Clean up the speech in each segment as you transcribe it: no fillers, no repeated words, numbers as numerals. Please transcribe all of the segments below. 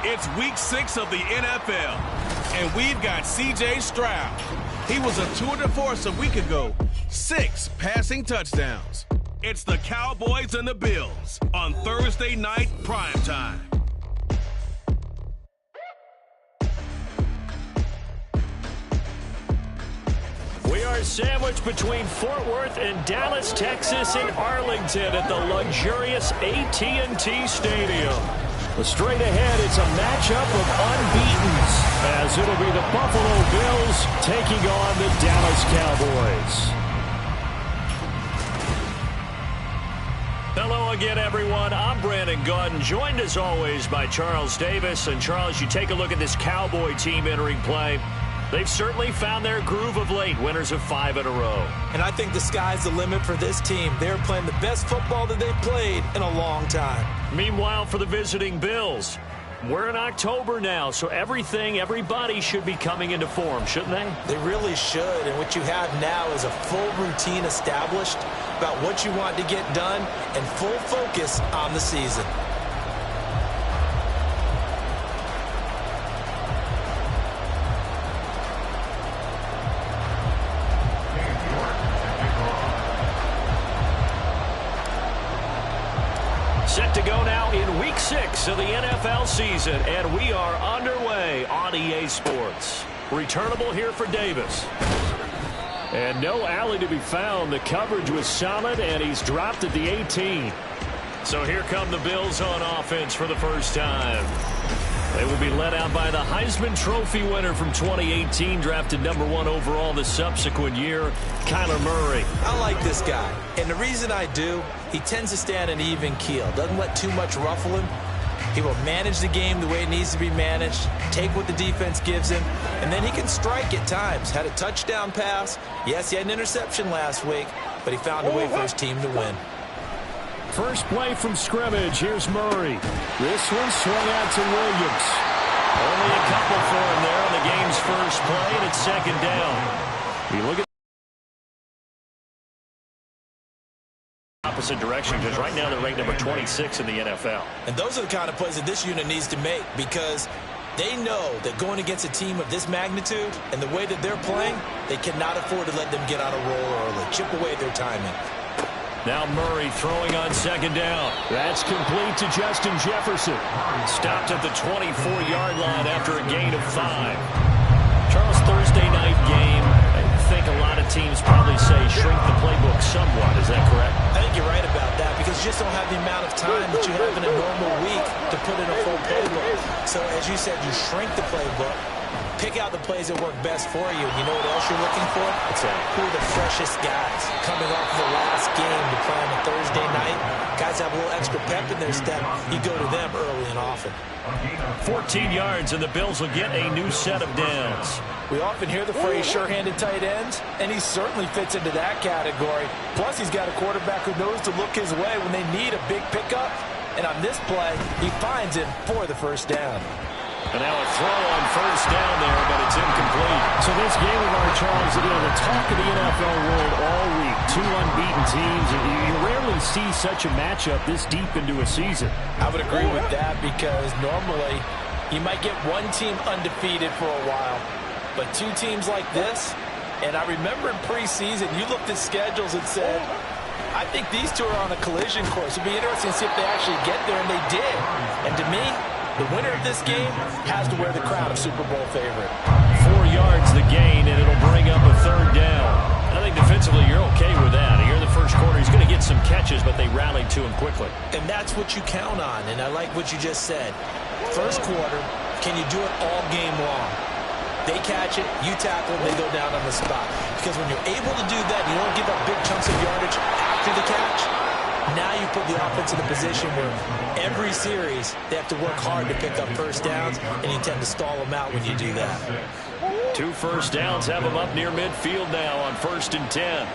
It's week 6 of the NFL, and we've got C.J. Stroud. He was a tour de force a week ago, 6 passing touchdowns. It's the Cowboys and the Bills on Thursday night primetime. We are sandwiched between Fort Worth and Dallas, Texas in Arlington at the luxurious AT&T Stadium. Straight ahead, it's a matchup of unbeatens, as it'll be the Buffalo Bills taking on the Dallas Cowboys. Hello again, everyone. I'm Brandon Gaudin, joined as always by Charles Davis. And Charles, you take a look at this Cowboy team entering play. They've certainly found their groove of late, winners of 5 in a row. And I think the sky's the limit for this team. They're playing the best football that they've played in a long time. Meanwhile, for the visiting Bills, we're in October now, so everybody should be coming into form, shouldn't they? They really should, and what you have now is a full routine established about what you want to get done and full focus on the season. Set to go now in week 6 of the NFL season, and we are underway on EA Sports. Returnable here for Davis. And no alley to be found. The coverage was solid, and he's dropped at the 18. So here come the Bills on offense for the first time. They will be led out by the Heisman Trophy winner from 2018, drafted #1 overall the subsequent year, Kyler Murray. I like this guy, and the reason I do, he tends to stand an even keel, doesn't let too much ruffle him. He will manage the game the way it needs to be managed, take what the defense gives him, and then he can strike at times. Had a touchdown pass. Yes, he had an interception last week, but he found a way for his team to win. First play from scrimmage. Here's Murray. This one swung out to Williams. Only a couple for him there on the game's first play, and it's second down. You look at opposite direction, because right now they're ranked number 26 in the NFL. And those are the kind of plays that this unit needs to make, because they know that going against a team of this magnitude and the way that they're playing, they cannot afford to let them get on a roll early, chip away at their timing. Now Murray throwing on second down. That's complete to Justin Jefferson. Stopped at the 24-yard line after a gain of 5. Charles, Thursday night game. I think a lot of teams probably say shrink the playbook somewhat. Is that correct? I think you're right about that, because you just don't have the amount of time that you have in a normal week to put in a full playbook. So as you said, you shrink the playbook. Pick out the plays that work best for you. And you know what else you're looking for? Who are the freshest guys coming off the last game to play on a Thursday night? Guys have a little extra pep in their step. You go to them early and often. 14 yards, and the Bills will get a new set of downs. We often hear the phrase sure-handed tight ends, and he certainly fits into that category. Plus, he's got a quarterback who knows to look his way when they need a big pickup. And on this play, he finds him for the first down. And now a throw on first down there, but it's incomplete. So this game of our Charles, the talk of the NFL world all week. 2 unbeaten teams. You rarely see such a matchup this deep into a season. I would agree with that, because normally you might get one team undefeated for a while, but 2 teams like this, and I remember in preseason you looked at schedules and said, I think these 2 are on a collision course. It'd be interesting to see if they actually get there, and they did. And to me, the winner of this game has to wear the crown of Super Bowl favorite. 4 yards the gain, and it'll bring up a third down. I think defensively you're okay with that. Here in the first quarter, he's going to get some catches, but they rallied to him quickly. And that's what you count on, and I like what you just said. First quarter, can you do it all game long? They catch it, you tackle them, they go down on the spot. Because when you're able to do that, you don't give up big chunks of yardage after the catch. Now you put the offense in a position where every series they have to work hard to pick up first downs, and you tend to stall them out when you do that. 2 first downs have them up near midfield now on 1st and 10.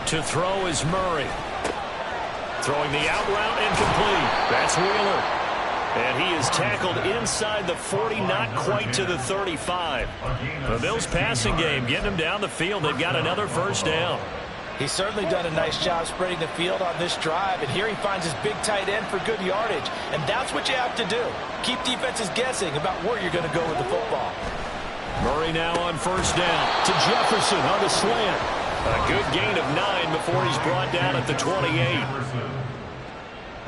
To throw is Murray. Throwing the out route incomplete. That's Wheeler. And he is tackled inside the 40, not quite to the 35. The Bills passing game getting him down the field. They've got another first down. He's certainly done a nice job spreading the field on this drive, and here he finds his big tight end for good yardage. And that's what you have to do. Keep defenses guessing about where you're going to go with the football. Murray now on first down to Jefferson on the slant. A good gain of 9 before he's brought down at the 28.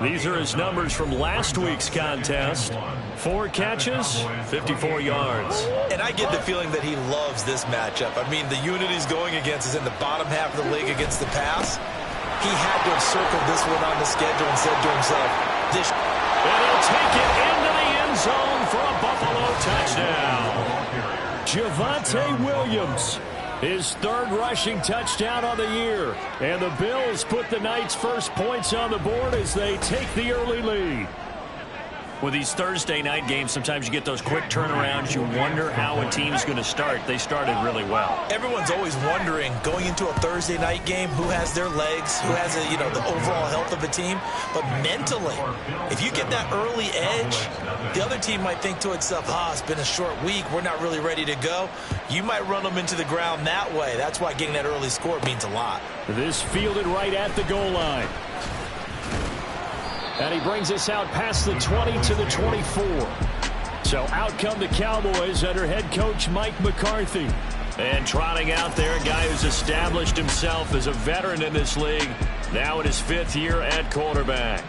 These are his numbers from last week's contest. 4 catches, 54 yards. And I get the feeling that he loves this matchup. I mean, the unit he's going against is in the bottom half of the league against the pass. He had to have circled this one on the schedule and said to himself, this... And he'll take it into the end zone for a Buffalo touchdown. Javonte Williams, his 3rd rushing touchdown on the year. And the Bills put the night's first points on the board as they take the early lead. With these Thursday night games, sometimes you get those quick turnarounds. You wonder how a team's going to start. They started really well. Everyone's always wondering, going into a Thursday night game, who has their legs, who has the overall health of a team. But mentally, if you get that early edge, the other team might think to itself, it's been a short week, we're not really ready to go. You might run them into the ground that way. That's why getting that early score means a lot. This fielded right at the goal line. And he brings us out past the 20 to the 24. So out come the Cowboys under head coach Mike McCarthy. And trotting out there, a guy who's established himself as a veteran in this league, now in his 5th year at quarterback.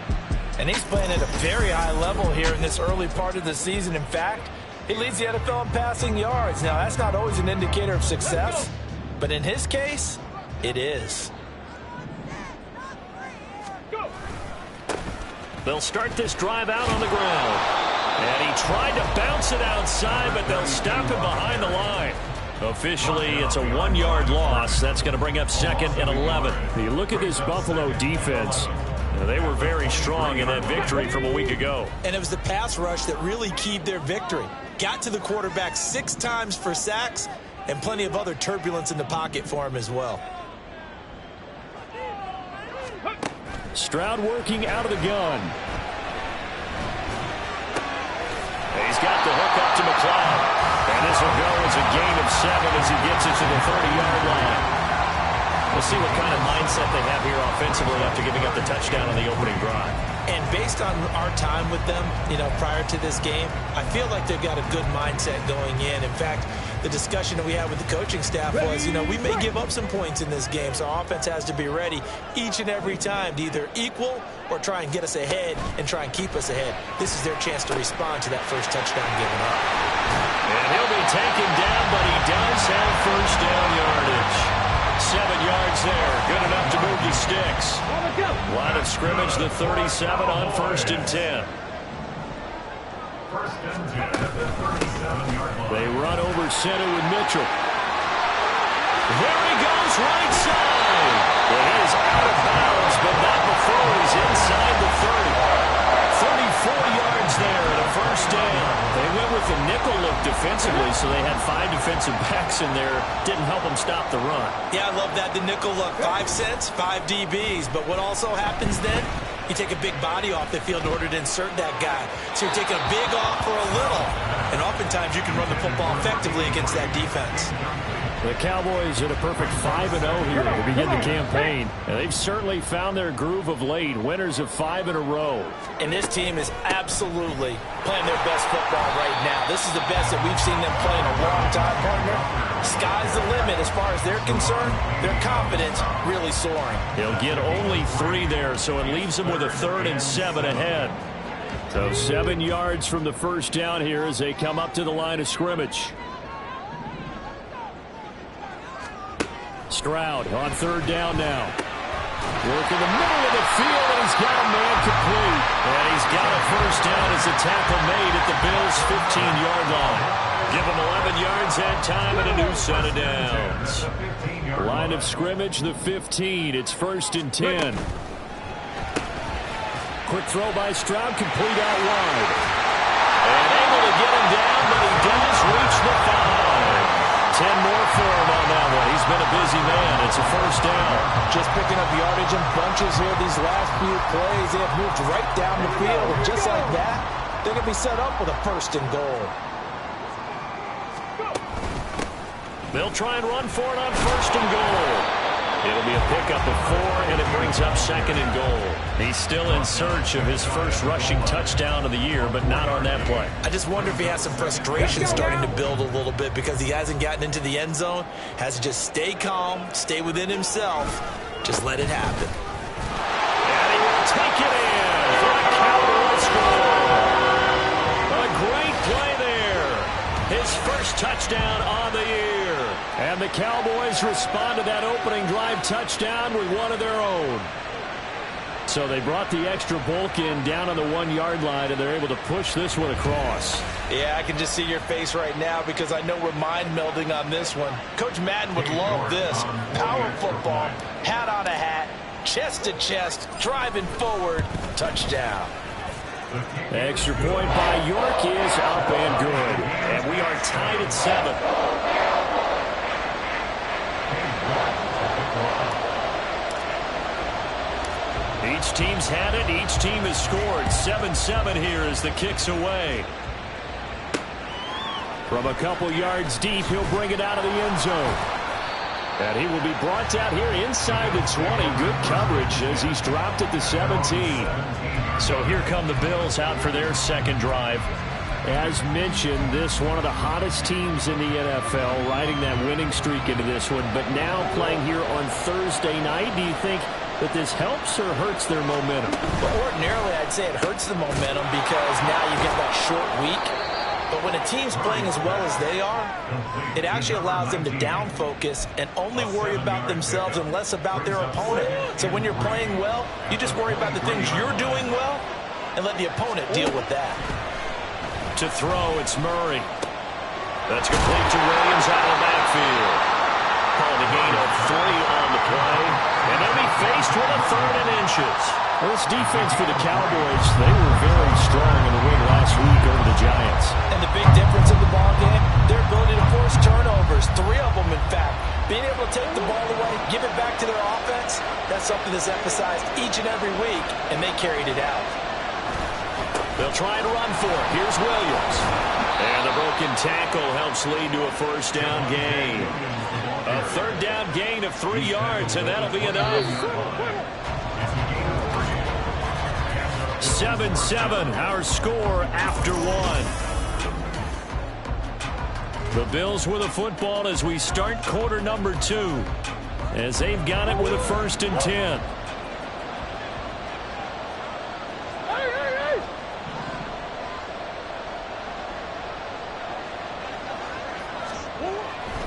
And he's playing at a very high level here in this early part of the season. In fact, he leads the NFL in passing yards. Now, that's not always an indicator of success, but in his case, it is. They'll start this drive out on the ground. And he tried to bounce it outside, but they'll stop him behind the line. Officially, it's a 1-yard loss. That's going to bring up 2nd and 11. You look at this Buffalo defense. They were very strong in that victory from a week ago. And it was the pass rush that really keyed their victory. Got to the quarterback 6 times for sacks and plenty of other turbulence in the pocket for him as well. Stroud working out of the gun. He's got the hook up to McLeod. And this will go as a gain of 7 as he gets it to the 30-yard line. We'll see what kind of mindset they have here offensively after giving up the touchdown on the opening drive. And based on our time with them, prior to this game, I feel like they've got a good mindset going in. In fact, the discussion that we had with the coaching staff was, we may give up some points in this game, so our offense has to be ready each and every time to either equal or try and get us ahead and try and keep us ahead. This is their chance to respond to that first touchdown given up. And he'll be taken down, but he does have first down yardage. 7 yards there, good enough to move the sticks. Line of scrimmage, the 37 on 1st and 10. They run over center with Mitchell. There he goes, right side. Well, he is out of bounds, but not before he's inside the 30. 34 yards there and a first down. They went with the nickel look defensively, so they had 5 defensive backs in there. Didn't help them stop the run. Yeah, I love that, the nickel look. 5 cents, 5 DBs. But what also happens then, you take a big body off the field in order to insert that guy. So you're taking a big off for a little. And oftentimes you can run the football effectively against that defense. The Cowboys at a perfect 5-0 here to begin the campaign. And they've certainly found their groove of late. Winners of 5 in a row. And this team is absolutely playing their best football right now. This is the best that we've seen them play in a long time, partner. Sky's the limit as far as they're concerned. Their confidence really soaring. He'll get only 3 there, so it leaves them with a 3rd and 7 ahead. So 7 yards from the first down here as they come up to the line of scrimmage. Stroud on 3rd down now. Work in the middle of the field, and he's got a man complete. And he's got a first down as a tackle made at the Bills' 15-yard line. Give him 11 yards and time and a new set of downs. Line of scrimmage, the 15. It's 1st and 10. Quick throw by Stroud, complete out wide. And able to get him down, but he does reach the 5. 10 more for him on that one. He's been a busy man. It's a first down. Just picking up yardage in bunches here these last few plays. They have moved right down the field. And just like that, they're going to be set up with a 1st and goal. They'll try and run for it on 1st and goal. It'll be a pickup of 4, and it brings up 2nd and goal. He's still in search of his first rushing touchdown of the year, but not on that play. I just wonder if he has some frustration starting to build a little bit because he hasn't gotten into the end zone. Has to just stay calm, stay within himself, just let it happen. And he will take it in for a Cowboys score. A great play there. His first touchdown on the year. And the Cowboys respond to that opening drive touchdown with one of their own. So they brought the extra bulk in down on the 1-yard line, and they're able to push this one across. Yeah, I can just see your face right now because I know we're mind melding on this one. Coach Madden would love this. Power football, hat on a hat, chest to chest, driving forward, touchdown. Extra point by York is up and good. And we are tied at 7. Each team's had it. Each team has scored. 7-7 here as the kick's away. From a couple yards deep, he'll bring it out of the end zone. And he will be brought down here inside the 20. Good coverage as he's dropped at the 17. So here come the Bills out for their second drive. As mentioned, this one of the hottest teams in the NFL, riding that winning streak into this one. But now playing here on Thursday night, do you think that this helps or hurts their momentum? Well, ordinarily, I'd say it hurts the momentum because now you get that short week. But when a team's playing as well as they are, it actually allows them to down focus and only worry about themselves and less about their opponent. So when you're playing well, you just worry about the things you're doing well and let the opponent deal with that. To throw, it's Murray. That's complete to Williams out of the backfield. Calling a gain of 3 on the play. And they'll be faced with a 3rd and inches. Well, this defense for the Cowboys, they were very strong in the win last week over the Giants. And the big difference in the ball game, their ability to force turnovers, 3 of them in fact. Being able to take the ball away, give it back to their offense, that's something that's emphasized each and every week, and they carried it out. They'll try and run for it. Here's Williams. And the broken tackle helps lead to a first down gain. A 3rd down gain of 3 yards, and that'll be enough. 7-7, our score after 1. The Bills with a football as we start quarter number 2. As they've got it with a 1st and 10.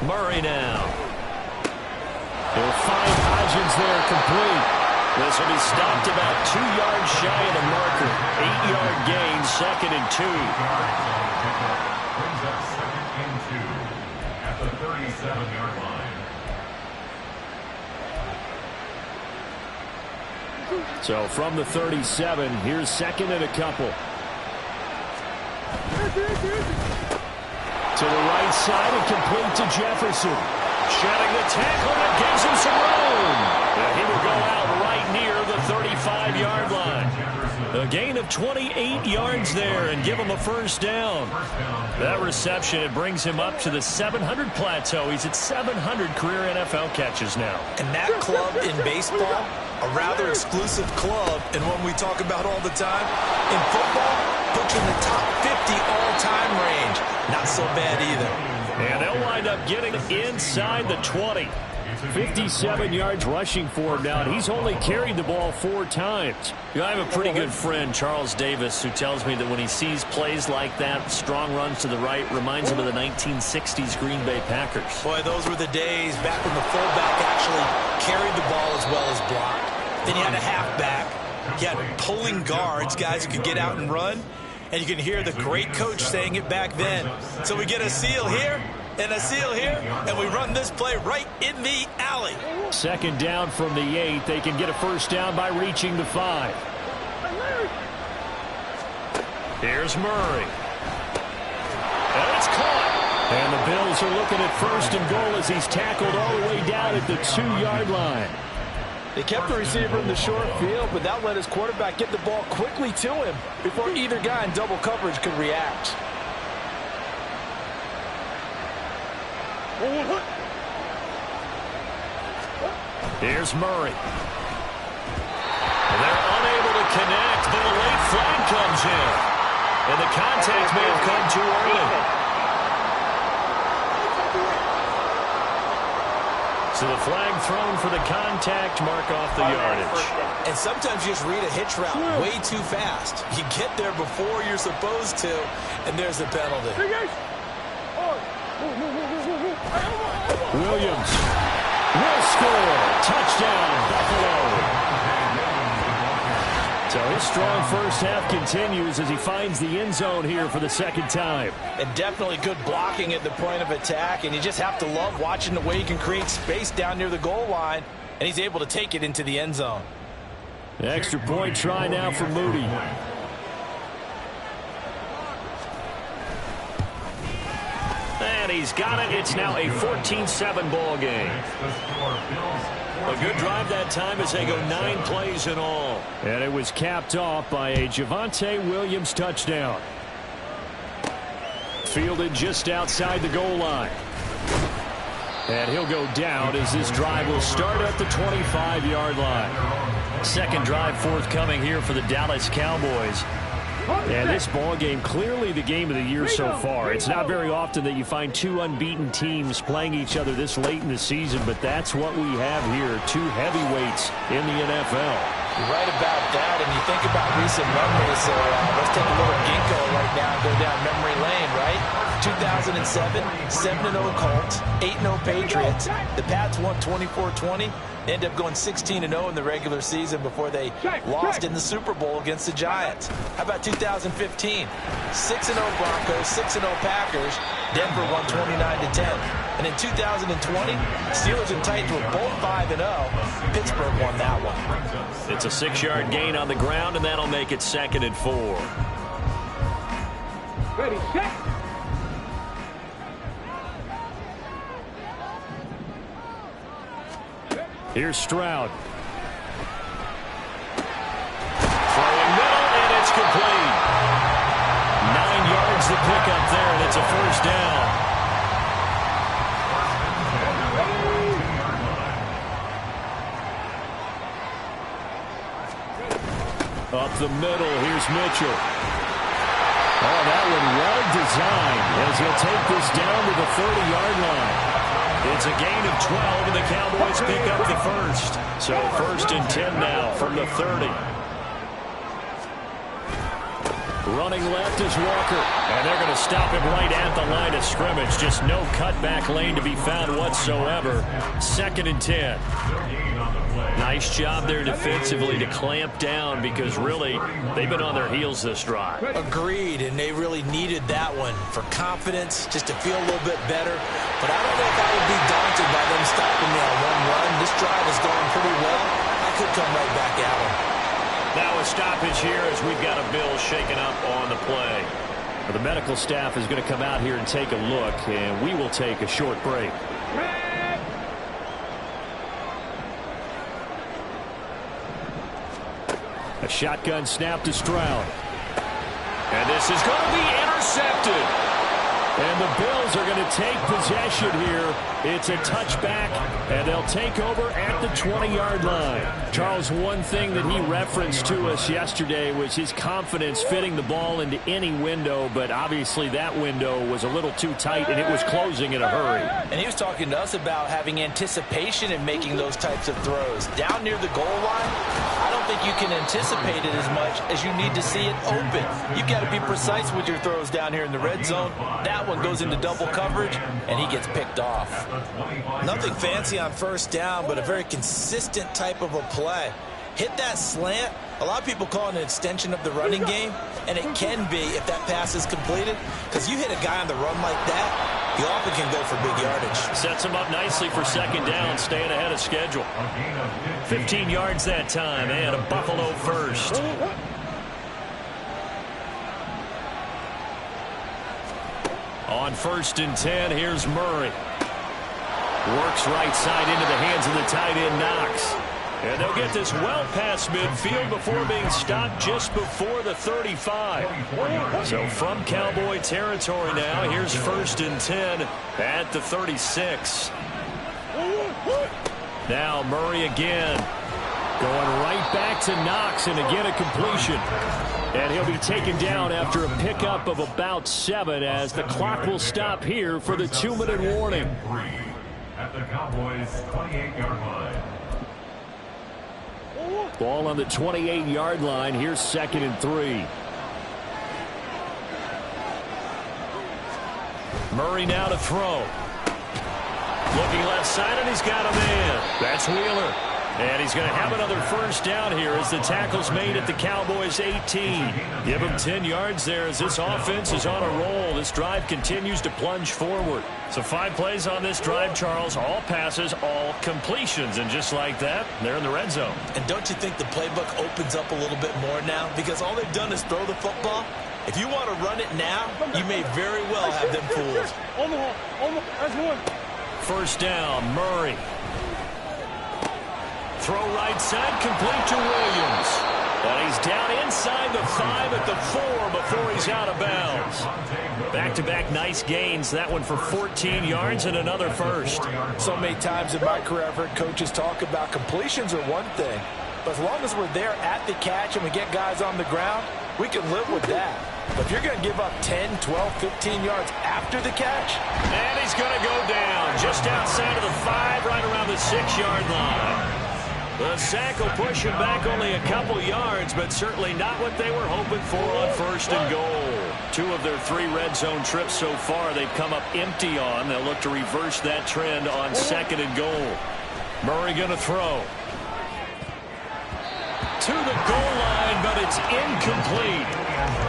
Murray now. He'll find Hodgins there complete. This will be stopped about 2 yards shy of the marker. 8-yard gain, 2nd and 2. Brings up 2nd and 2 at the 37-yard line. So from the 37, here's 2nd and a couple. To the right side and complete to Jefferson. Shedding the tackle that gives him some room. And he will go out right near the 35-yard line. A gain of 28 yards there and give him a first down. That reception, it brings him up to the 700 plateau. He's at 700 career NFL catches now. And that club in baseball, a rather exclusive club, and one we talk about all the time. In football, puts you in the top 50 all-time range. Not so bad either. And they'll wind up getting inside the 20. 57 yards rushing for him now, and he's only carried the ball 4 times. You know, I have a pretty good friend, Charles Davis, who tells me that when he sees plays like that, strong runs to the right, reminds him of the 1960s Green Bay Packers. Boy, those were the days back when the fullback actually carried the ball as well as blocked. Then you had a halfback. You had pulling guards, guys who could get out and run. And you can hear the great coach saying it back then. So we get a seal here and a seal here, and we run this play right in the alley. 2nd down from the 8. They can get a first down by reaching the 5. Here's Murray. And it's caught. And the Bills are looking at 1st and goal as he's tackled all the way down at the 2-yard line. They kept the receiver in the short field, but that let his quarterback get the ball quickly to him before either guy in double coverage could react. Here's Murray. They're unable to connect, but a late flag comes in. And the contact may have come too early. So the flag thrown for the contact, mark off the yardage. And sometimes you just read a hitch route way too fast. You get there before you're supposed to, and there's the penalty. Williams will score. Touchdown, Buffalo. So his strong first half continues as he finds the end zone here for the second time. And definitely good blocking at the point of attack, and you just have to love watching the way he can create space down near the goal line, and he's able to take it into the end zone. The extra point try now for Moody. And he's got it. It's now a 14-7 ball game. A good drive that time as they go 9 plays in all. And it was capped off by a Javonte Williams touchdown. Fielded just outside the goal line. And he'll go down as this drive will start at the 25-yard line. Second drive forthcoming here for the Dallas Cowboys. And this ball game clearly the game of the year so far. It's not very often that you find two unbeaten teams playing each other this late in the season, but that's what we have here, two heavyweights in the NFL. You're right about that, and you think about recent memories, so let's take a little ginkgo right now and go down memory lane, right? 2007, 7-0 Colts, 8-0 Patriots. The Pats won 24-20. They ended up going 16-0 in the regular season before they lost in the Super Bowl against the Giants. How about 2015? 6-0 Broncos, 6-0 Packers. Denver won 29-10. And in 2020, Steelers and Titans were both 5-0. Pittsburgh won that one. It's a 6-yard gain on the ground, and that'll make it 2nd and 4. Ready, set. Here's Stroud. Throwing middle, and it's complete. 9 yards to pick up there, and it's a first down. Up the middle, here's Mitchell. Oh, that one well designed as he'll take this down to the 30-yard line. It's a gain of 12, and the Cowboys pick up the first. So 1st and 10 now from the 30. Running left is Walker, and they're going to stop him right at the line of scrimmage. Just no cutback lane to be found whatsoever. 2nd and 10. Nice job there defensively to clamp down because really they've been on their heels this drive. Agreed, and they really needed that one for confidence, just to feel a little bit better. But I don't know if I would be daunted by them stopping me on one run. This drive is going pretty well. I could come right back at them. Now a stoppage here as we've got a Bill shaken up on the play. Well, the medical staff is going to come out here and take a look, and we will take a short break. A shotgun snap to Stroud. And this is going to be intercepted. And the Bills are going to take possession here. It's a touchback, and they'll take over at the 20-yard line. Charles, one thing that he referenced to us yesterday was his confidence fitting the ball into any window, but obviously that window was a little too tight, and it was closing in a hurry. And he was talking to us about having anticipation in making those types of throws. Down near the goal line, I don't think you can anticipate it as much as you need to see it open. You've got to be precise with your throws down here in the red zone. That one goes into double coverage, and he gets picked off. Nothing fancy on first down, but a very consistent type of a play. Hit that slant. A lot of people call it an extension of the running game, and it can be if that pass is completed, because you hit a guy on the run like that, he often can go for big yardage. Sets him up nicely for 2nd down, staying ahead of schedule. 15 yards that time, and a Buffalo first. On 1st and 10, here's Murray. Works right side into the hands of the tight end, Knox. And they'll get this well past midfield before being stopped just before the 35. So from Cowboy territory now, here's 1st and 10 at the 36. Now Murray again. Going right back to Knox, and again a completion. And he'll be taken down after a pickup of about 7 as the clock will stop here for the 2-minute warning. At the Cowboys' 28-yard line. Ball on the 28-yard line. Here's 2nd and 3. Murray now to throw. Looking left side, and he's got a man. That's Wheeler. And he's going to have another first down here as the tackle's made at the Cowboys' 18. Give him 10 yards there as this offense is on a roll. This drive continues to plunge forward. So 5 plays on this drive, Charles. All passes, all completions. And just like that, they're in the red zone. And don't you think the playbook opens up a little bit more now? Because all they've done is throw the football. If you want to run it now, you may very well have them fooled. First down, Murray. Throw right side, complete to Williams. And he's down inside the 5 at the 4 before he's out of bounds. Back-to-back nice gains. That one for 14 yards and another first. So many times in my career, I've heard coaches talk about completions are one thing. But as long as we're there at the catch and we get guys on the ground, we can live with that. But if you're going to give up 10, 12, 15 yards after the catch. And he's going to go down just outside of the 5, right around the 6-yard line. The sack will push him back only a couple yards, but certainly not what they were hoping for on 1st and goal. 2 of their 3 red zone trips so far they've come up empty on. They'll look to reverse that trend on 2nd and goal. Murray going to throw. To the goal line, but it's incomplete.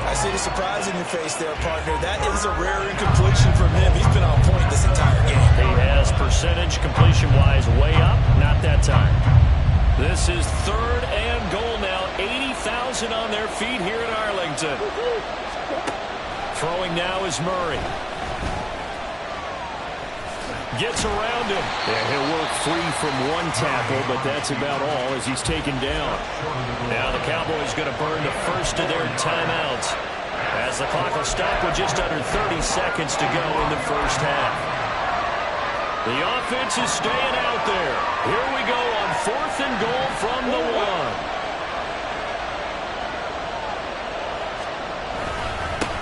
I see the surprise in your face there, partner. That is a rare incompletion from him. He's been on point this entire game. He has percentage completion-wise way up. Not that time. This is 3rd and goal now. 80,000 on their feet here in Arlington. Throwing now is Murray. Gets around him. And he'll work free from one tackle, but that's about all as he's taken down. Now the Cowboys going to burn the first of their timeouts as the clock will stop with just under 30 seconds to go in the first half. The offense is staying out there. Here we go on 4th and goal from the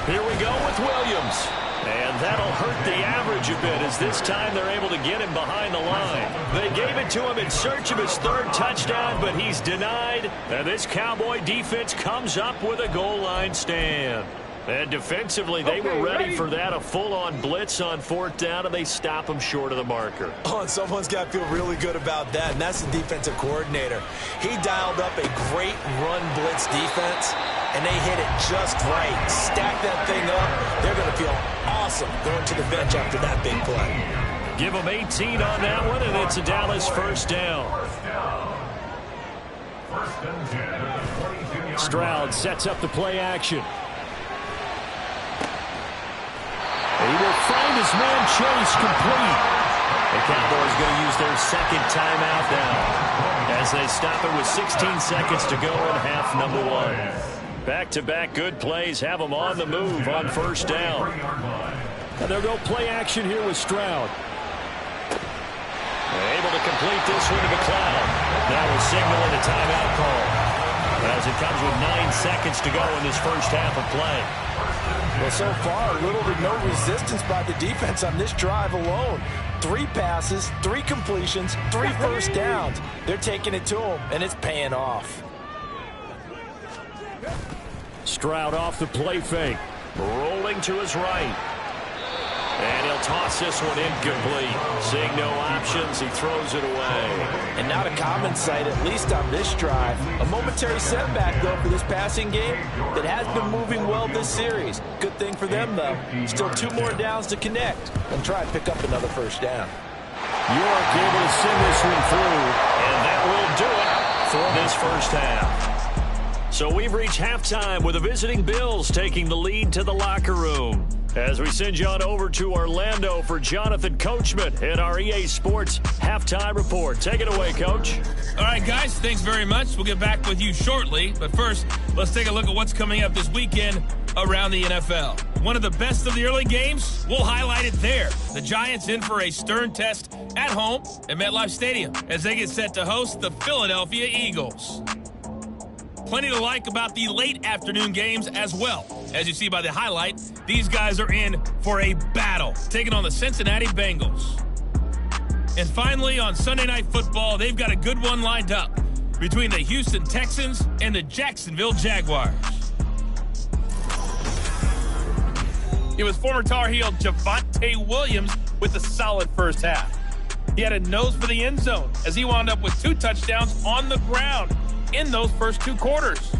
1. Here we go with Williams. And that'll hurt the average a bit as this time they're able to get him behind the line. They gave it to him in search of his 3rd touchdown, but he's denied. And this Cowboy defense comes up with a goal line stand. And defensively, they were ready for that, a full-on blitz on 4th down, and they stop him short of the marker. Oh, and someone's got to feel really good about that, and that's the defensive coordinator. He dialed up a great run blitz defense, and they hit it just right. Stack that thing up. They're going to feel awesome going to the bench after that big play. Give them 18 on that one, and it's a Dallas first down. Stroud sets up the play action. He will find his man Chase complete. The Cowboys going to use their 2nd timeout now as they stop it with 16 seconds to go in half number 1. Back-to-back good plays have them on the move on 1st down. And they'll go play action here with Stroud. They're able to complete this one to McLeod. Now we're signaling a timeout call as it comes with 9 seconds to go in this first half of play. Well, so far, little to no resistance by the defense on this drive alone. 3 passes, 3 completions, 3 first downs. They're taking it to him, and it's paying off. Stroud off the play fake. Rolling to his right. And he'll toss this one incomplete. Seeing no options, he throws it away. And not a common sight, at least on this drive. A momentary setback, though, for this passing game that has been moving well this series. Good thing for them, though. Still 2 more downs to connect and try and pick up another first down. York able to send this one through, and that will do it for this first half. So we've reached halftime with the visiting Bills taking the lead to the locker room. As we send you on over to Orlando for Jonathan Coachman in our EA Sports Halftime Report. Take it away, Coach. All right, guys, thanks very much. We'll get back with you shortly. But first, Let's take a look at what's coming up this weekend around the NFL. One of the best of the early games, we'll highlight it there. The Giants in for a stern test at home at MetLife Stadium as they get set to host the Philadelphia Eagles. Plenty to like about the late afternoon games as well. As you see by the highlight, these guys are in for a battle, taking on the Cincinnati Bengals. And finally, on Sunday Night Football, they've got a good one lined up between the Houston Texans and the Jacksonville Jaguars. It was former Tar Heel Javonte Williams with a solid first half. He had a nose for the end zone as he wound up with 2 touchdowns on the ground in those first 2 quarters.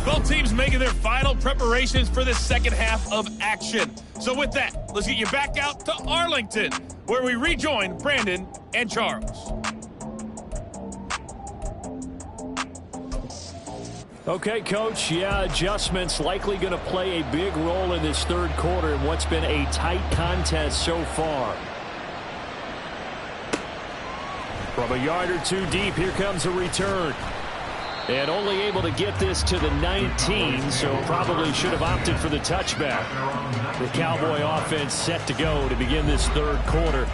Both teams making their final preparations for the second half of action. So with that, let's get you back out to Arlington, where we rejoin Brandon and Charles. Okay, Coach, adjustments likely going to play a big role in this third quarter in what's been a tight contest so far. From a yard or 2 deep, here comes a return. And only able to get this to the 19, so probably should have opted for the touchback. The Cowboy offense set to go to begin this third quarter.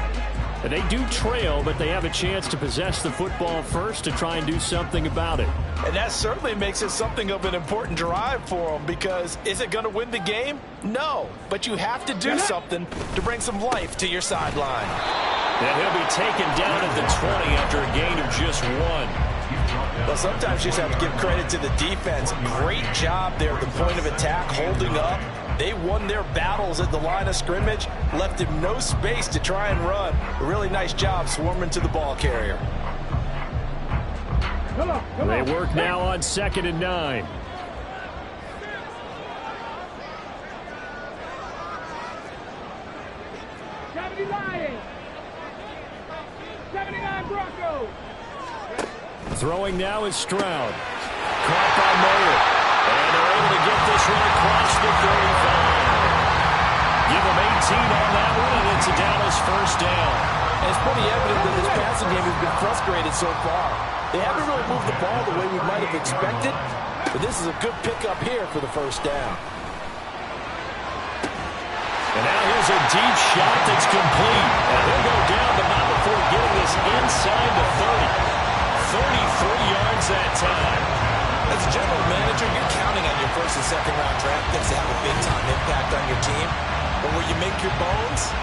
And they do trail, but they have a chance to possess the football first to try and do something about it. And that certainly makes it something of an important drive for them, because is it going to win the game? No, but you have to do something to bring some life to your sideline. And he'll be taken down at the 20 after a gain of just 1. Well, sometimes you just have to give credit to the defense. Great job there at the point of attack, holding up. They won their battles at the line of scrimmage, left him no space to try and run. A really nice job swarming to the ball carrier. They work now on 2nd and 9. Throwing now is Stroud. Caught by Mayer. And they're able to get this one across the 35. Give them 18 on that one, and it's a Dallas first down. And it's pretty evident that this passing game has been frustrated so far. They haven't really moved the ball the way we might have expected, but this is a good pickup here for the first down. And now here's a deep shot that's complete. And he'll go down, but not before getting this inside the 30. 33 yards that time. As a general manager, you're counting on your first and second round draft picks to have a big-time impact on your team. But where you make your bones,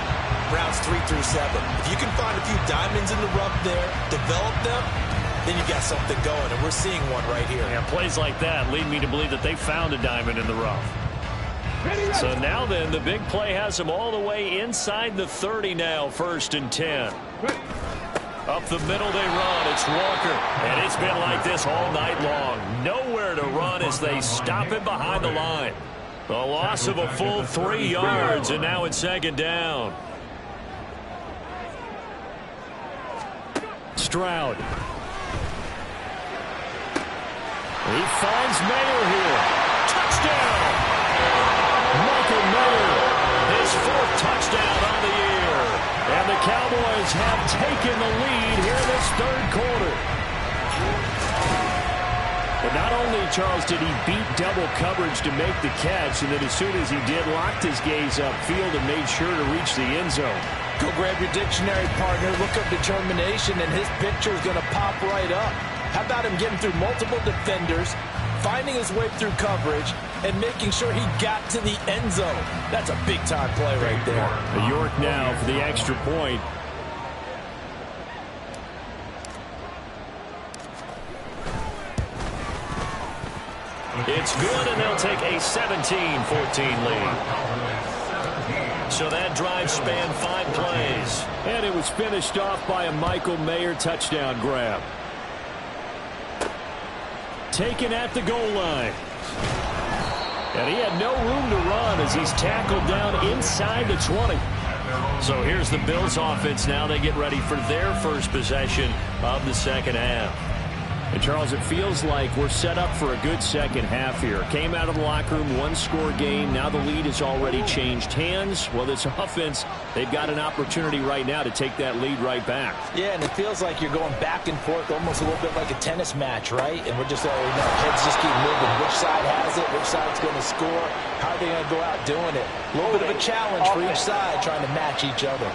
rounds 3 through 7. If you can find a few diamonds in the rough there, develop them, then you got something going, and we're seeing one right here. Yeah, plays like that lead me to believe that they found a diamond in the rough. So now then, the big play has them all the way inside the 30 now, 1st and 10. Up the middle they run. It's Walker. And it's been like this all night long. Nowhere to run as they stop it behind the line. A loss of a full 3 yards, and now it's 2nd down. Stroud. He finds Mayer here. Touchdown! Michael Mayer, his 4th touchdown on the year. And the Cowboys have taken the lead here in this third quarter. But not only, Charles, did he beat double coverage to make the catch, and then as soon as he did, locked his gaze upfield and made sure to reach the end zone. Go grab your dictionary, partner. Look up determination, and his picture is going to pop right up. How about him getting through multiple defenders, finding his way through coverage, and making sure he got to the end zone? That's a big-time play right there. York now for the extra point. It's good, and they'll take a 17-14 lead. So that drive spanned 5 plays. And it was finished off by a Michael Mayer touchdown grab. Taken at the goal line. And he had no room to run as he's tackled down inside the 20. So here's the Bills offense now. They get ready for their first possession of the second half. And, Charles, it feels like we're set up for a good second half here. Came out of the locker room, one-score game. Now the lead has already changed hands. Well, this offense, they've got an opportunity right now to take that lead right back. Yeah, and it feels like you're going back and forth almost a little bit like a tennis match, right? And we're just, heads just keep moving. Which side has it? Which side's going to score? How are they going to go out doing it? A little bit of a challenge for each side trying to match each other.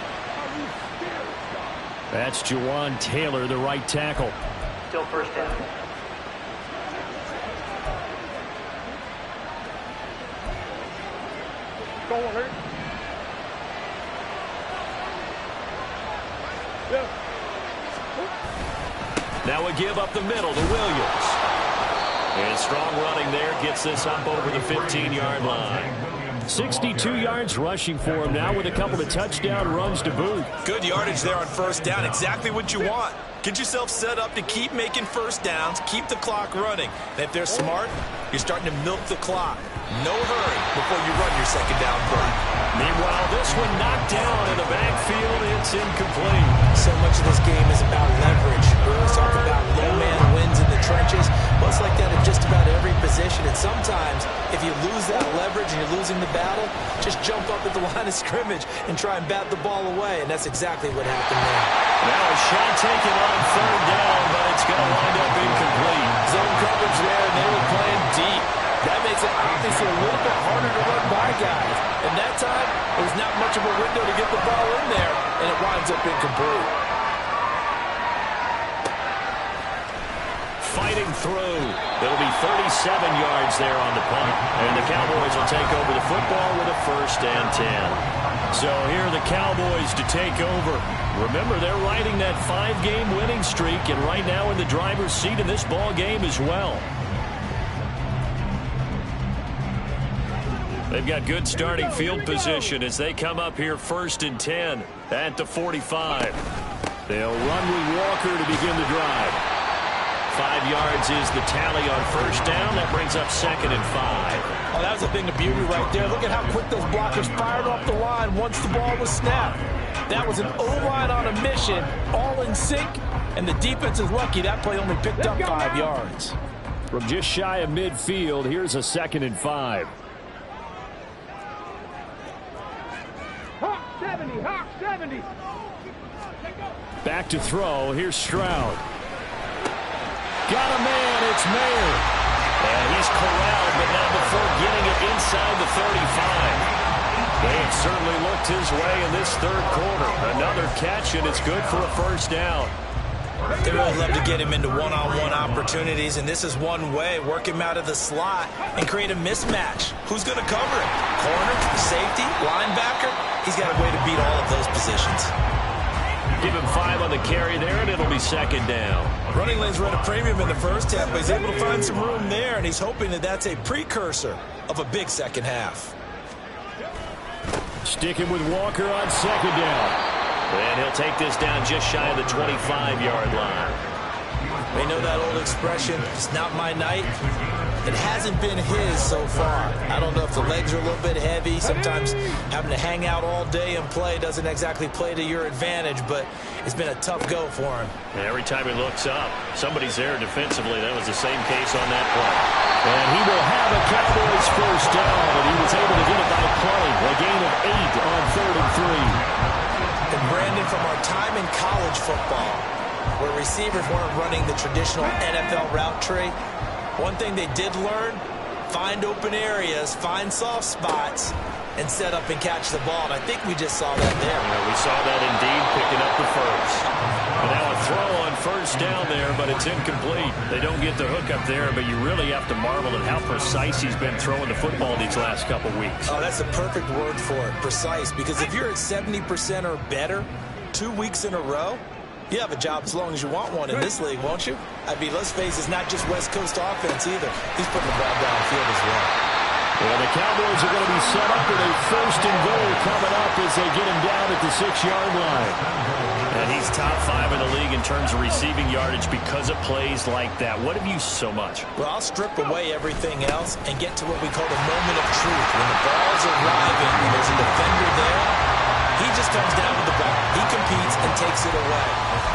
That's Jawan Taylor, the right tackle. Still first down. Go on, Hurt. Yeah. Now a give up the middle to Williams. And strong running there gets this up over the 15-yard line. 62 yards rushing for him now with a couple of touchdown runs to boot. Good yardage there on first down. Exactly what you want. Get yourself set up to keep making first downs, keep the clock running. And if they're smart, you're starting to milk the clock. No hurry before you run your second down play. Meanwhile, this one knocked down in the backfield. It's incomplete. So much of this game is about leverage. We always talk about low man wins in the trenches. Well, it's like that in just about every position. And sometimes, if you lose that leverage and you're losing the battle, just jump up at the line of scrimmage and try and bat the ball away. And that's exactly what happened there. Now a shot taken on third down, but it's going to wind up incomplete. Zone coverage there, and they were playing deep. That makes it obviously a little bit harder to run by guys. And that time, there's not much of a window to get the ball in there, and it winds up incomplete. Fighting through. It'll be 37 yards there on the punt. And the Cowboys will take over the football with a 1st and 10. So here are the Cowboys to take over. Remember, they're riding that 5-game winning streak, and right now in the driver's seat in this ball game as well. They've got good starting field position as they come up here 1st and 10 at the 45. They'll run with Walker to begin the drive. 5 yards is the tally on first down. That brings up 2nd and 5. Oh, that was a thing of beauty right there. Look at how quick those blockers fired off the line once the ball was snapped. That was an O-line on a mission, all in sync, and the defense is lucky that play only picked up 5 yards. From just shy of midfield, here's a 2nd and 5. Hawk 70, Hawk 70. Back to throw. Here's Stroud. Got a man. It's Mayer. And he's corralled, but not before getting it inside the 35. They have certainly looked his way in this third quarter. Another catch, and it's good for a 1st down. They really love to get him into one-on-one opportunities, and this is one way. Work him out of the slot and create a mismatch. Who's going to cover it? Corner, safety, linebacker? He's got a way to beat all of those positions. Give him 5 on the carry there, and it'll be 2nd down. Running lanes run a premium in the first half, but he's able to find some room there, and he's hoping that that's a precursor of a big second half. Sticking with Walker on 2nd down. And he'll take this down just shy of the 25-yard line. We know that old expression, it's not my night. It hasn't been his so far. I don't know if the legs are a little bit heavy. Sometimes having to hang out all day and play doesn't exactly play to your advantage, but it's been a tough go for him. And every time he looks up, somebody's there defensively. That was the same case on that play. And he will have a Cowboys 1st down, and he was able to get it by play. A gain of 8 on 3rd and 3. And Brandon, from our time in college football, where receivers weren't running the traditional NFL route tree, one thing they did learn, find open areas, find soft spots, and set up and catch the ball. And I think we just saw that there. Yeah, we saw that indeed, picking up the first. And now a throw on 1st down there, but it's incomplete. They don't get the hook up there, but you really have to marvel at how precise he's been throwing the football these last couple weeks. Oh, that's the perfect word for it, precise. Because if you're at 70% or better 2 weeks in a row, you have a job as long as you want one in this league, won't you? I mean, let's face it, it's not just West Coast offense either. He's putting the ball downfield as well. Well, the Cowboys are going to be set up with a 1st and goal coming up as they get him down at the 6-yard line. And he's top 5 in the league in terms of receiving yardage because of plays like that. What have you used so much? Well, I'll strip away everything else and get to what we call the moment of truth. When the ball's arriving and there's a defender there, he He just comes down with the ball. He competes and takes it away.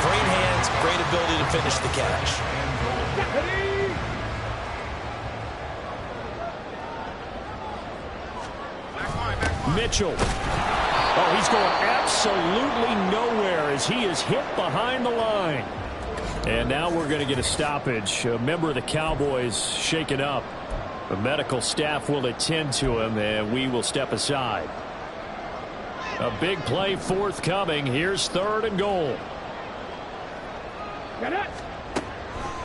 Great hands, great ability to finish the catch. Mitchell. Oh, he's going absolutely nowhere as he is hit behind the line. And now we're going to get a stoppage. A member of the Cowboys shaken up. The medical staff will attend to him, and we will step aside. A big play forthcoming. Here's 3rd and goal.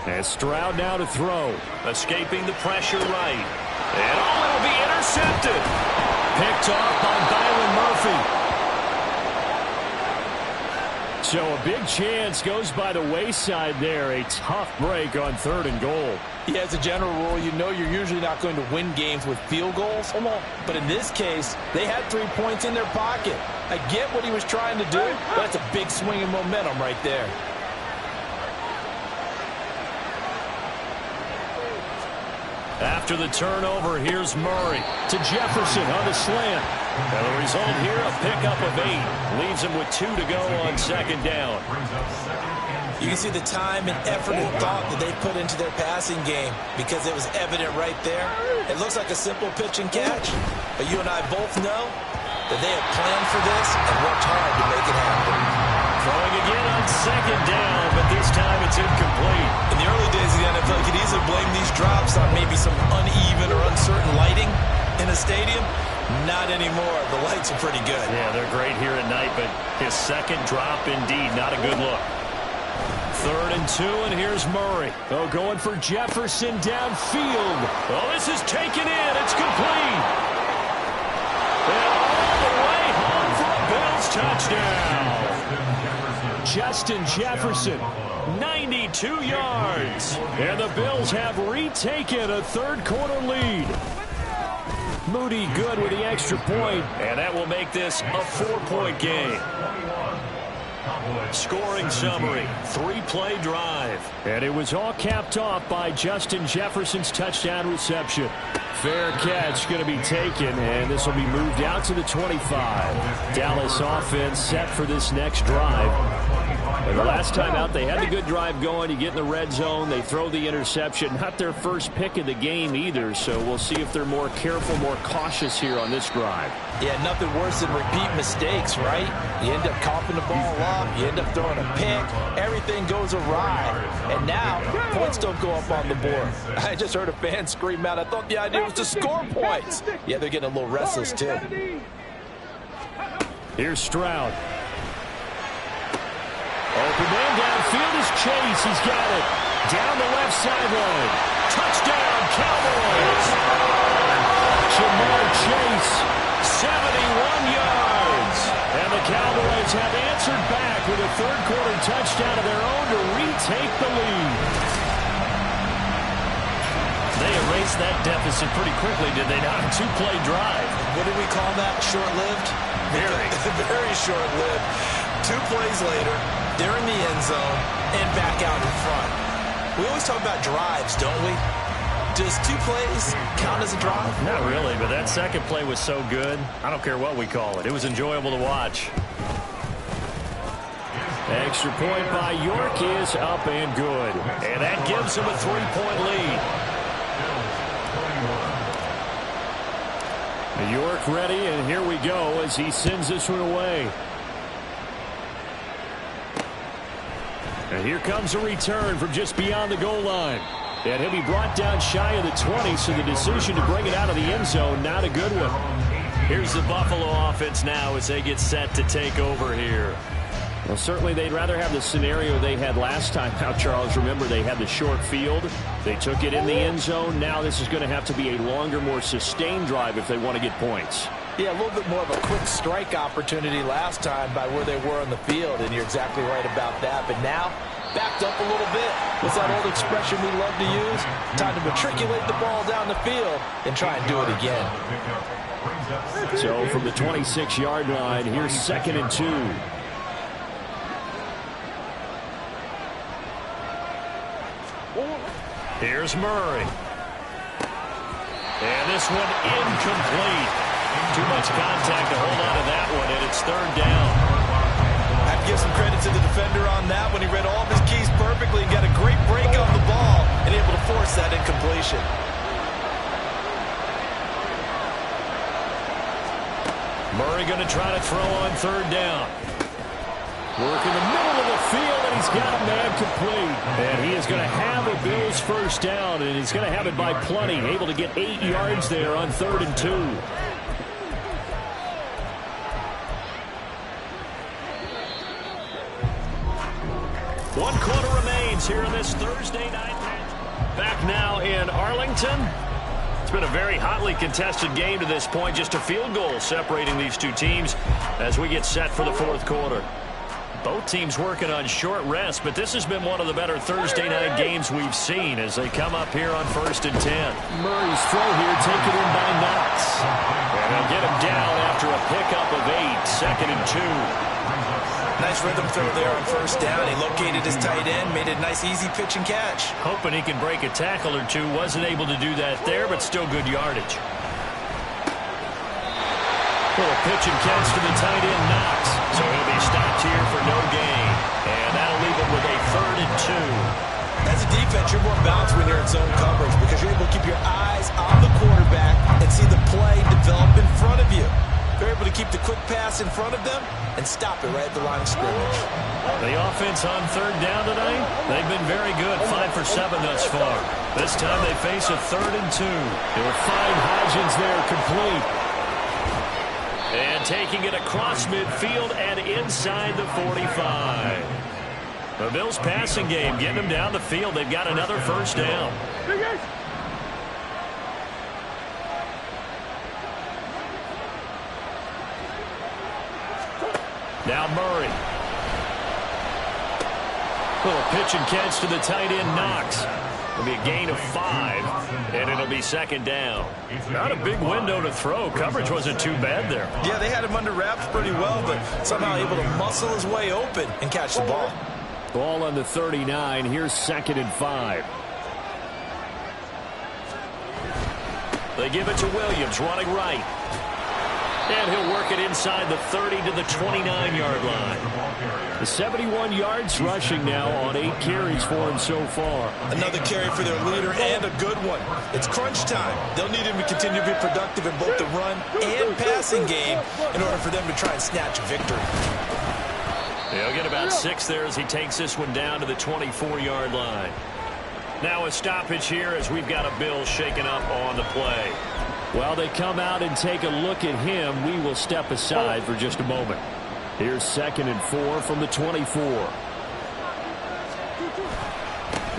And Stroud now to throw. Escaping the pressure right. And it'll be intercepted. Picked off by Byron Murphy. So a big chance goes by the wayside there. A tough break on 3rd and goal. Yeah, as a general rule, you know you're usually not going to win games with field goals. But in this case, they had 3 points in their pocket. I get what he was trying to do, but that's a big swing in momentum right there. After the turnover, here's Murray to Jefferson on the slant. And the result here, a pickup of 8. Leaves him with 2 to go on 2nd down. You can see the time and effort and thought that they put into their passing game because it was evident right there. It looks like a simple pitch and catch, but you and I both know that they have planned for this and worked hard to make it happen. Throwing again on 2nd down, but this time it's incomplete. In the early days of the NFL, you could easily blame these drops on maybe some uneven or uncertain lighting in a stadium. Not anymore. The lights are pretty good. Yeah, they're great here at night, but his 2nd drop, indeed, not a good look. 3rd and 2, and here's Murray. Oh, going for Jefferson downfield. Oh, this is taken in. It's complete. And all the way home for a Bills touchdown. Justin Jefferson, 92 yards. And the Bills have retaken a 3rd quarter lead. Moody good with the extra point, and that will make this a 4-point game. Scoring summary, 3-play drive. And it was all capped off by Justin Jefferson's touchdown reception. Fair catch going to be taken, and this will be moved out to the 25. Dallas offense set for this next drive. And the last time out, they had a good drive going. You get in the red zone, they throw the interception. Not their first pick of the game either, so we'll see if they're more careful, more cautious here on this drive. Yeah, nothing worse than repeat mistakes, right? You end up coughing the ball up, you end up throwing a pick, everything goes awry. And now, points don't go up on the board. I just heard a fan scream out, I thought the idea was to score points. Yeah, they're getting a little restless too. Here's Stroud. Open man downfield is Chase. He's got it. Down the left sideline. Touchdown, Cowboys. Jamar Chase, 71 yards. And the Cowboys have answered back with a 3rd quarter touchdown of their own to retake the lead. They erased that deficit pretty quickly, did they not? 2-play drive. What did we call that? Short-lived? Very. Very short-lived. 2 plays later, they're in the end zone and back out in front. We always talk about drives, don't we? Does 2 plays count as a drive? Not really, but that 2nd play was so good. I don't care what we call it. It was enjoyable to watch. Extra point by York is up and good. And that gives them a 3-point lead. York ready, and here we go as he sends this one away. And here comes a return from just beyond the goal line. And he'll be brought down shy of the 20, so the decision to bring it out of the end zone, not a good one. Here's the Buffalo offense now as they get set to take over here. Well, certainly they'd rather have the scenario they had last time. Now, Charles, remember they had the short field. They took it in the end zone. Now this is going to have to be a longer, more sustained drive if they want to get points. Yeah, a little bit more of a quick strike opportunity last time by where they were on the field, and you're exactly right about that. But now, backed up a little bit. What's that old expression we love to use? Time to matriculate the ball down the field and try and do it again. So from the 26-yard line, here's 2nd and 2. Here's Murray. And this one incomplete. Too much contact to hold on to that one, and it's third down. I have to give some credit to the defender on that when he read all of his keys perfectly and got a great break on the ball and able to force that incompletion. Murray going to try to throw on third down. Work in the middle of the field, and he's got a man complete. And he is going to have a Bills first down, and he's going to have it by plenty. Able to get 8 yards there on 3rd and 2. One quarter remains here in this Thursday night match. Back now in Arlington. It's been a very hotly contested game to this point. Just a field goal separating these two teams as we get set for the 4th quarter. Both teams working on short rest, but this has been one of the better Thursday night games we've seen as they come up here on 1st and 10. Murray's throw here taken in by Knox. And they'll get him down after a pickup of 8, 2nd and 2. Nice rhythm throw there on 1st down. He located his tight end, made a nice easy pitch and catch. Hoping he can break a tackle or two. Wasn't able to do that there, but still good yardage. Little pitch and catch to the tight end, Knox. So he'll be stopped here for no gain. And that'll leave it with a 3rd and 2. As a defense, you're more balanced when you're in zone coverage because you're able to keep your eyes on the quarterback and see the play develop in front of you. They're able to keep the quick pass in front of them and stop it right at the line of scrimmage. The offense on 3rd down tonight, they've been very good. 5 for 7 thus far. This time they face a 3rd and 2. They will find Hodgins there complete. And taking it across midfield and inside the 45. The Bills passing game, getting them down the field. They've got another first down. Now Murray. Little pitch and catch to the tight end, Knox. It'll be a gain of 5, and it'll be 2nd down. Not a big window to throw. Coverage wasn't too bad there. Yeah, they had him under wraps pretty well, but somehow able to muscle his way open and catch the ball. Ball on the 39. Here's 2nd and 5. They give it to Williams, running right. And he'll work it inside the 30 to the 29-yard line. The 71 yards rushing now on 8 carries for him so far. Another carry for their leader and a good one. It's crunch time. They'll need him to continue to be productive in both the run and passing game in order for them to try and snatch a victory. He'll get about 6 there as he takes this one down to the 24-yard line. Now a stoppage here as we've got a Bill shaken up on the play. While they come out and take a look at him, we will step aside for just a moment. Here's 2nd and 4 from the 24.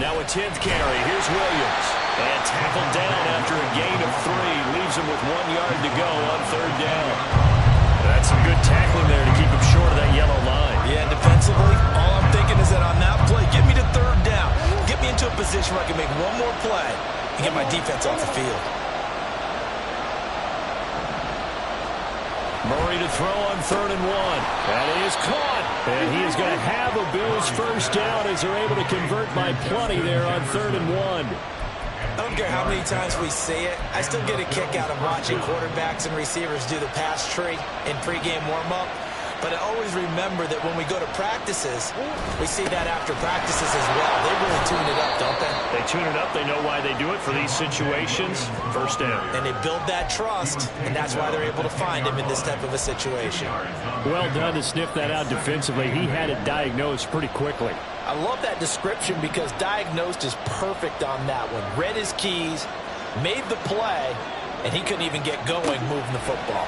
Now a 10th carry. Here's Williams. And tackled down after a gain of 3. Leaves him with 1 yard to go on 3rd down. That's some good tackling there to keep him short of that yellow line. Yeah, and defensively, all I'm thinking is that on that play, get me to 3rd down. Get me into a position where I can make one more play and get my defense off the field. Murray to throw on 3rd and 1. And he is caught. And he is going to have a Bills first down as they're able to convert by plenty there on 3rd and 1. I don't care how many times we say it, I still get a kick out of watching quarterbacks and receivers do the pass tree in pregame warm-up. But I always remember that when we go to practices, we see that after practices as well. They really tune it up, don't they? They tune it up. They know why they do it for these situations. First down. And they build that trust, and that's why they're able to find him in this type of a situation. Well done to sniff that out defensively. He had it diagnosed pretty quickly. I love that description because diagnosed is perfect on that one. Read his keys, made the play, and he couldn't even get going moving the football.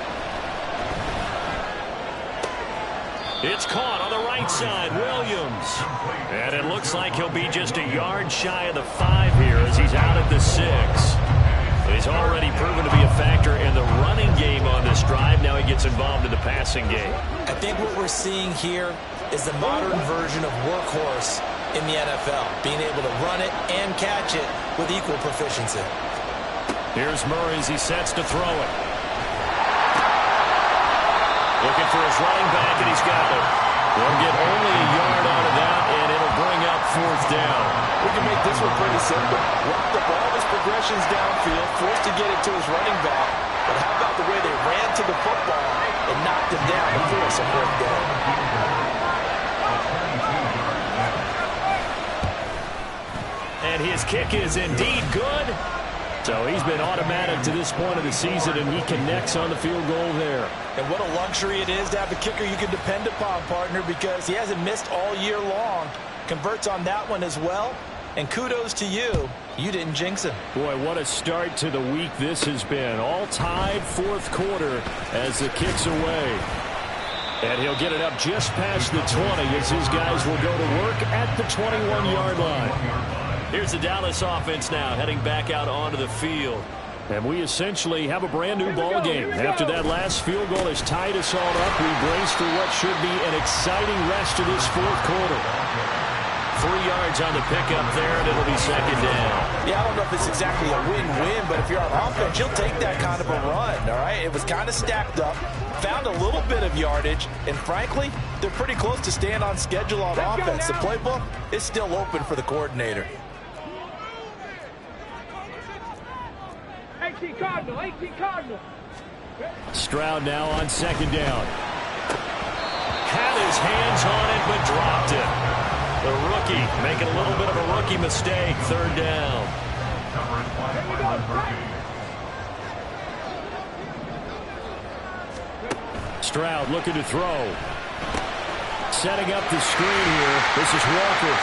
It's caught on the right side, Williams. And it looks like he'll be just a yard shy of the 5 here as he's out at the 6. He's already proven to be a factor in the running game on this drive. Now he gets involved in the passing game. I think what we're seeing here is the modern version of workhorse in the NFL, being able to run it and catch it with equal proficiency. Here's Murray as he sets to throw it. Looking for his running back, and he's got it. They'll get only a yard out of that, and it'll bring up 4th down. We can make this one pretty simple. Lock up all his progressions downfield, forced to get it to his running back. But how about about the way they ran to the football and knocked him down to force a fourth down. And his kick is indeed good. So he's been automatic to this point of the season, and he connects on the field goal there. And what a luxury it is to have a kicker you can depend upon, partner, because he hasn't missed all year long. Converts on that one as well. And kudos to you. You didn't jinx him. Boy, what a start to the week this has been. All tied fourth quarter as the kick's away. And he'll get it up just past the 20 as his guys will go to work at the 21-yard line. Here's the Dallas offense now heading back out onto the field. And we essentially have a brand new ball game. After that last field goal has tied us all up, we brace for what should be an exciting rest of this fourth quarter. 3 yards on the pickup there, and it'll be second down. Yeah, I don't know if it's exactly a win-win, but if you're on offense, you'll take that kind of a run, all right? It was kind of stacked up, found a little bit of yardage, and frankly, they're pretty close to staying on schedule on offense. The playbook is still open for the coordinator. 18 Cardinal, 18 Cardinal. Stroud now on second down. Had his hands on it, but dropped it. The rookie making a little bit of a rookie mistake. Third down. Stroud looking to throw. Setting up the screen here. This is Walker.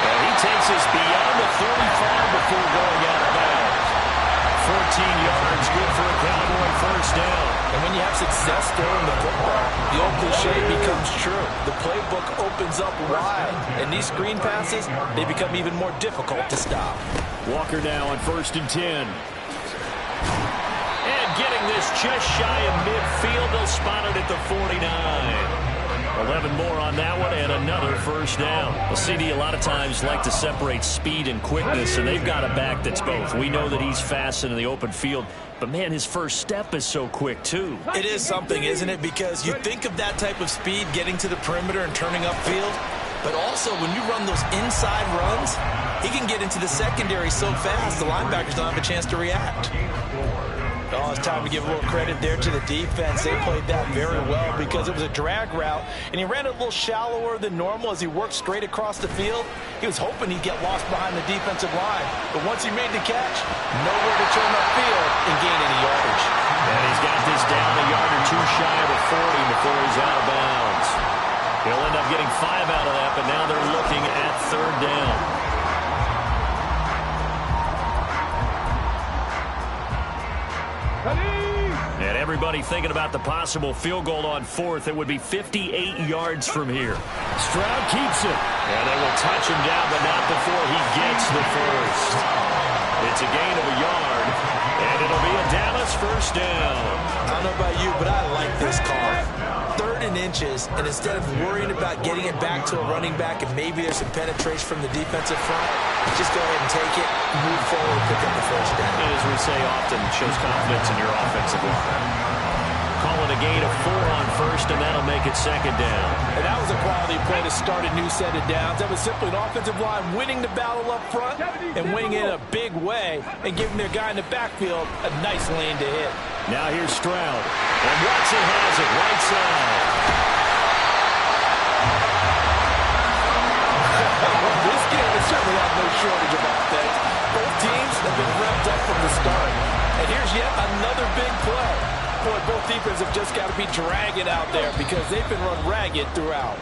And he takes us beyond the 35 before going out of bounds. 14 yards, good for a Cowboy first down. And when you have success throwing the football, the old cliche becomes true. The playbook opens up wide, and these screen passes, they become even more difficult to stop. Walker now on 1st and 10. And getting this just shy of midfield, they'll spot it at the 49. 11 more on that one, and another first down. Well, CD a lot of times like to separate speed and quickness, and they've got a back that's both. We know that he's fast in the open field, but, man, his first step is so quick, too. It is something, isn't it? Because you think of that type of speed getting to the perimeter and turning upfield, but also when you run those inside runs, he can get into the secondary so fast the linebackers don't have a chance to react. Oh, it's time to give a little credit there to the defense. They played that very well because it was a drag route, and he ran it a little shallower than normal as he worked straight across the field. He was hoping he'd get lost behind the defensive line, but once he made the catch, nowhere to turn upfield and gain any yardage. And he's got this down a yard or two shy of the 40 before he's out of bounds. He'll end up getting 5 out of that, but now they're looking at third down. And everybody thinking about the possible field goal on fourth. It would be 58 yards from here. Stroud keeps it. And they will touch him down, but not before he gets the first. It's a gain of a yard, and it'll be a Dallas first down. I don't know about you, but I like this call. 3rd and inches, and instead of worrying about getting it back to a running back and maybe there's some penetration from the defensive front, just go ahead and take it, move forward, and pick up the first down. And as we say often, it shows confidence in your offensive line. Call it a gain of 4 on first, and that'll make it second down. And that was a quality play to start a new set of downs. That was simply an offensive line winning the battle up front and winning it in a big way and giving their guy in the backfield a nice lane to hit. Now here's Stroud. And Watson has it right side. This game has certainly had no shortage of offense. Both teams have been revved up from the start. And here's yet another big play. Boy, both defenses have just got to be dragging out there because they've been run ragged throughout.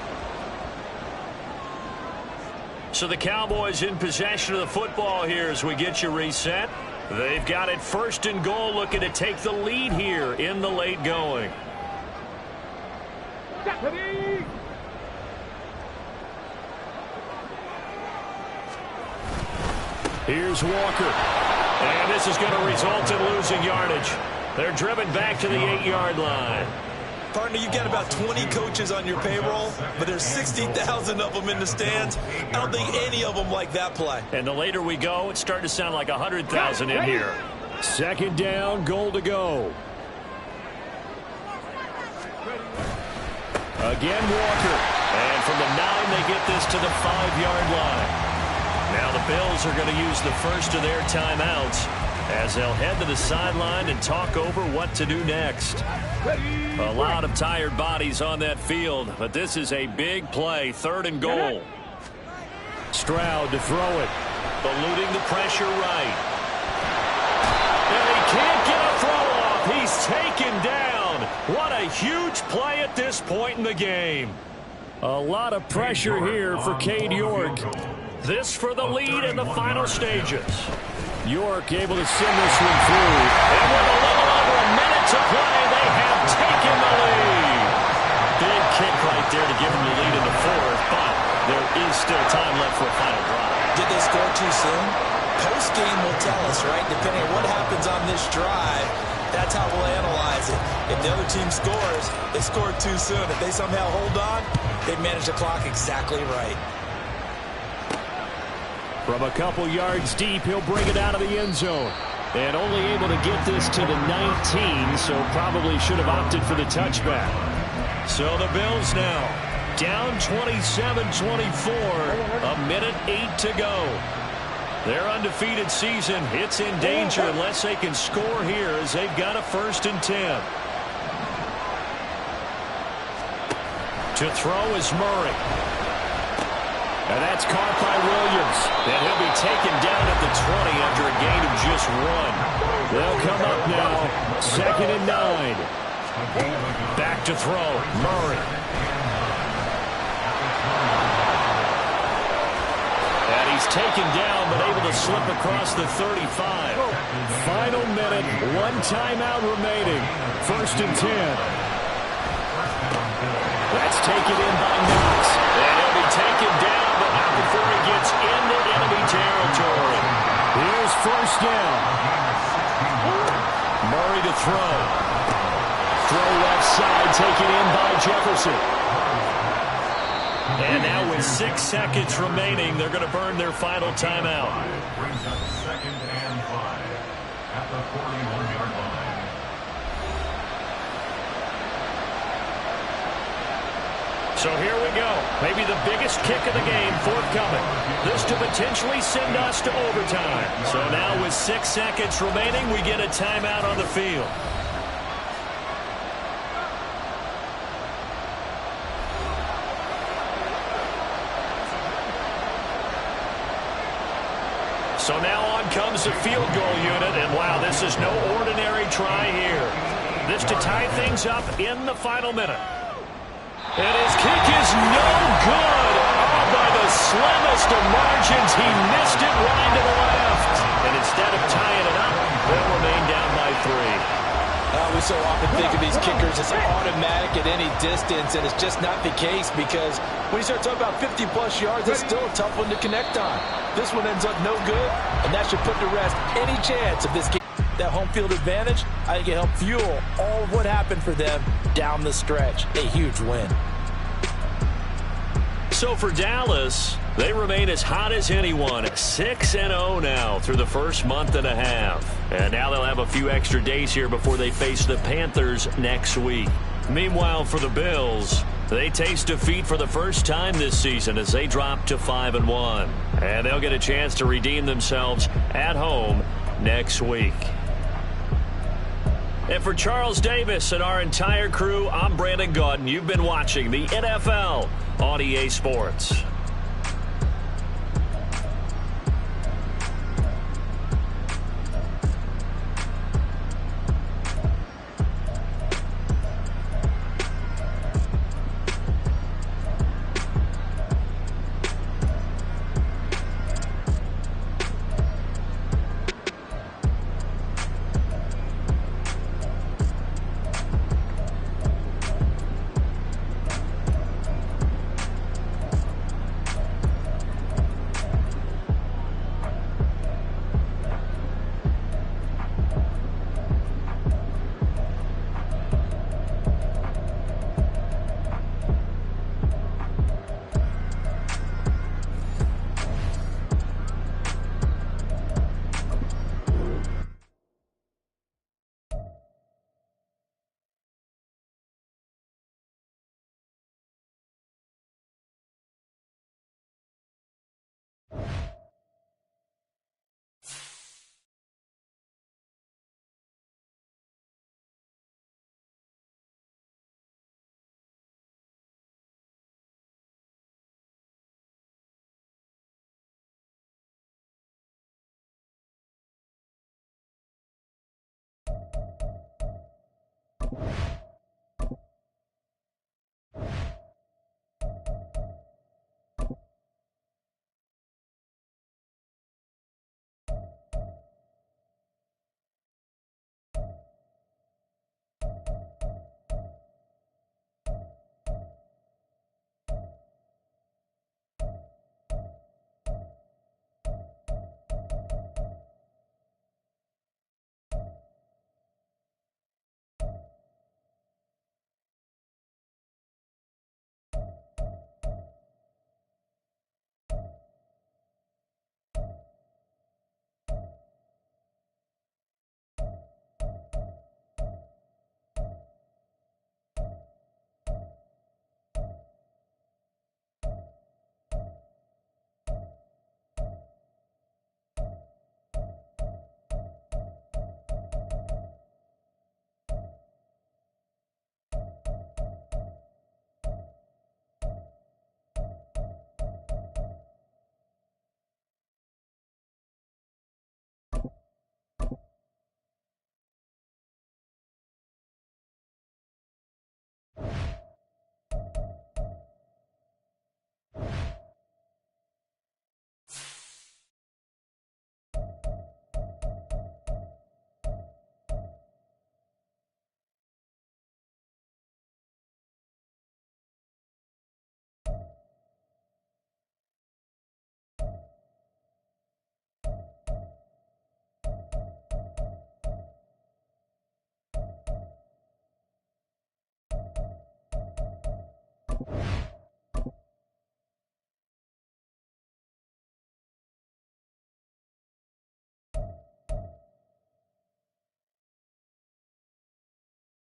So the Cowboys in possession of the football here as we get you reset. They've got it 1st and goal, looking to take the lead here in the late going. Here's Walker. And this is going to result in losing yardage. They're driven back to the 8-yard line. Partner, you've got about 20 coaches on your payroll, but there's 60,000 of them in the stands. I don't think any of them like that play. And the later we go, it's starting to sound like 100,000 in here. Second down, goal to go. Again, Walker. And from the 9, they get this to the 5-yard line. Now the Bills are going to use the first of their timeouts. as they'll head to the sideline and talk over what to do next. A lot of tired bodies on that field, but this is a big play, 3rd and goal. Stroud to throw it, eluding the pressure right. And he can't get a throw off. He's taken down. What a huge play at this point in the game. A lot of pressure here for Cade York. This for the lead in the final stages. York able to send this one through. And with a little over a minute to play, they have taken the lead. Big kick right there to give them the lead in the 4th, but there is still time left for a final drive. Did they score too soon? Post-game will tell us, right? Depending on what happens on this drive, that's how we'll analyze it. If the other team scores, they scored too soon. If they somehow hold on, they manage the clock exactly right. From a couple yards deep, he'll bring it out of the end zone. And only able to get this to the 19, so probably should have opted for the touchback. So the Bills now down 27-24, a minute 8 to go. Their undefeated season, it's in danger unless they can score here as they've got a 1st and 10. To throw is Murray. And that's caught by Williams. And he'll be taken down at the 20 after a gain of just 1. They'll come up now, 2nd and 9. Back to throw, Murray. And he's taken down, but able to slip across the 35. Final minute, 1 timeout remaining. 1st and 10. That's taken in by Knox. And he'll be taken down, but not before he gets into enemy territory. Here's 1st down. Murray to throw. Throw left side, taken in by Jefferson. And now with 6 seconds remaining, they're going to burn their final timeout. Brings up 2nd and 5 at the 41-yard line. So here we go. Maybe the biggest kick of the game forthcoming. This to potentially send us to overtime. So now with 6 seconds remaining, we get a timeout on the field. So now on comes the field goal unit, and wow, this is no ordinary try here. This to tie things up in the final minute. And his kick is no good. Oh, by the slimmest of margins, he missed it wide to the left. And instead of tying it up, they'll remain down by 3. We so often think of these kickers as automatic at any distance, and it's just not the case because when you start talking about 50-plus yards, it's still a tough one to connect on. This one ends up no good, and that should put to rest any chance of this kick. That home field advantage, I think it helped fuel all of what happened for them down the stretch. A huge win. So for Dallas, they remain as hot as anyone, 6-0 now through the first month and a half. And now they'll have a few extra days here before they face the Panthers next week. Meanwhile, for the Bills, they taste defeat for the first time this season as they drop to 5-1. And they'll get a chance to redeem themselves at home next week. And for Charles Davis and our entire crew, I'm Brandon Gaudin. You've been watching the NFL on EA Sports.